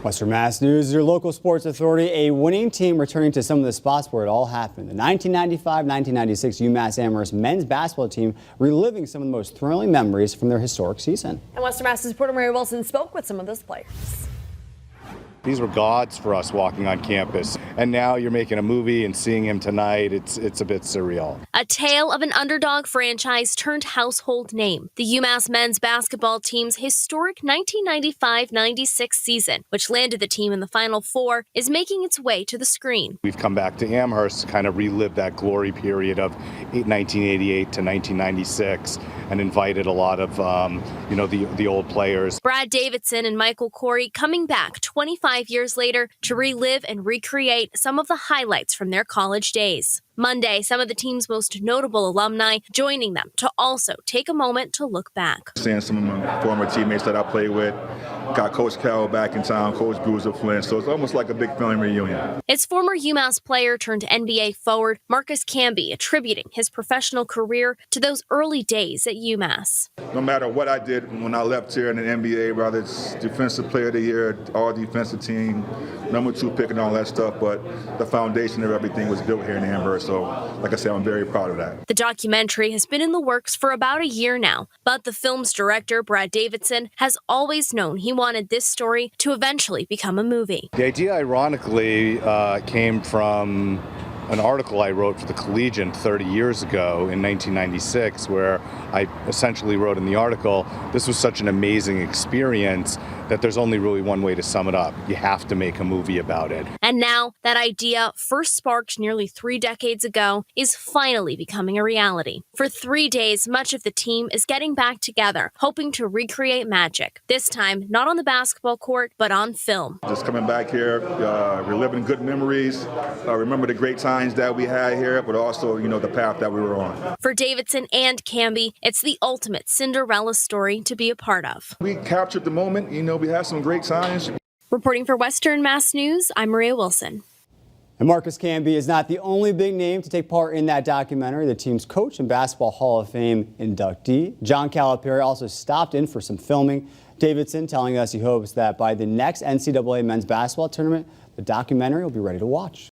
Western Mass News, your local sports authority, a winning team returning to some of the spots where it all happened. The 1995-1996 UMass Amherst men's basketball team reliving some of the most thrilling memories from their historic season. And Western Mass's reporter Maria Wilson spoke with some of those players. These were gods for us walking on campus. And now you're making a movie and seeing him tonight, it's a bit surreal. A tale of an underdog franchise turned household name. The UMass men's basketball team's historic 1995-96 season, which landed the team in the Final Four, is making its way to the screen. We've come back to Amherst to kind of relive that glory period of 1988 to 1996 and invited a lot of, the old players. Brad Davidson and Michael Corey coming back 25 years later to relive and recreate some of the highlights from their college days. Monday, some of the team's most notable alumni joining them to also take a moment to look back. Seeing some of my former teammates that I played with, got Coach Carroll back in town, Coach Bruiser Flynn, so it's almost like a big family reunion. It's former UMass player turned NBA forward Marcus Camby attributing his professional career to those early days at UMass. No matter what I did when I left here in the NBA, whether it's Defensive Player of the Year, all defensive team, #2 pick and all that stuff, but the foundation of everything was built here in Amherst. So, like I said, I'm very proud of that. The documentary has been in the works for about a year now, but the film's director, Brad Davidson, has always known he wanted this story to eventually become a movie. The idea, ironically, came from an article I wrote for the Collegian 30 years ago in 1996, where I essentially wrote in the article, this was such an amazing experience that there's only really one way to sum it up. You have to make a movie about it. And now that idea, first sparked nearly 3 decades ago, is finally becoming a reality. For 3 days, much of the team is getting back together, hoping to recreate magic. This time, not on the basketball court, but on film. Just coming back here, reliving good memories, remember the great times that we had here, but also, the path that we were on. For Davidson and Camby, it's the ultimate Cinderella story to be a part of. We captured the moment, we had some great times. Reporting for Western Mass News, I'm Maria Wilson. And Marcus Camby is not the only big name to take part in that documentary. The team's coach and Basketball Hall of Fame inductee, John Calipari, also stopped in for some filming. Davidson telling us he hopes that by the next NCAA men's basketball tournament, the documentary will be ready to watch.